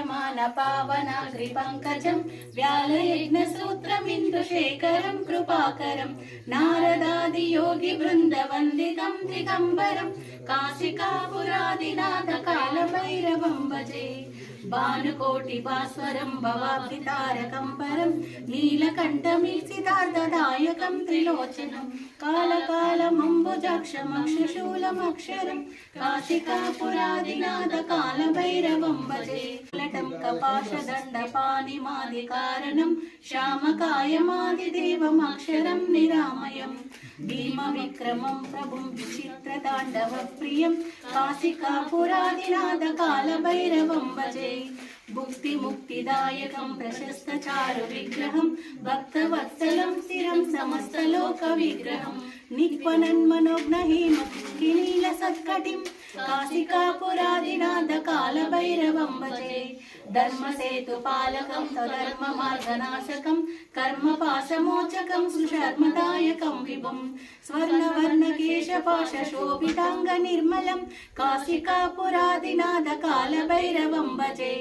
शोभयमान पावनाग्रिपङ्कजं व्यालयज्ञसूत्रमिन्दुशेखरं कृपाकरं नारदादियोगिवृन्दवन्दितं दिगम्बरं काशिकापुरादिनाथ कालभैरवं भजे। भानुकोटिभास्वरं भवाब्धितारकं परं नीलकण्ठमीशितार्थदायकं त्रिलोचनं कालकालमम्बुजाक्षमक्षशूलमक्षरं काशिकापुरादिनाथ कालभैरवं भजे। लटं कपाशदण्डपाणिमादिकारणं श्यामकायमादिदेवमक्षरं निरामयं भीमविक्रमं प्रभुं विचित्रताण्डवप्रियं काशिकापुरादिनाथ कालभैरवं भजे। भुक्तिमुक्तिदायकं प्रशस्तचारुविग्रहं भक्तवत्सलं स्थिरं समस्तलोकविग्रहं निक्वनन्मनोघ्नहेमकिनीलसत्कटिं काशिकापुरादिनाथ कालभैरवं भजे। धर्मसेतुपालकं स्वधर्ममार्गनाशकं कर्मपाशमोचकं सुशर्मदायकं विभुं स्वर्णवर्णकेशपाशशोभिताङ्गनिर्मलं काशिकापुरादिनाथ कालभैरवं भजे।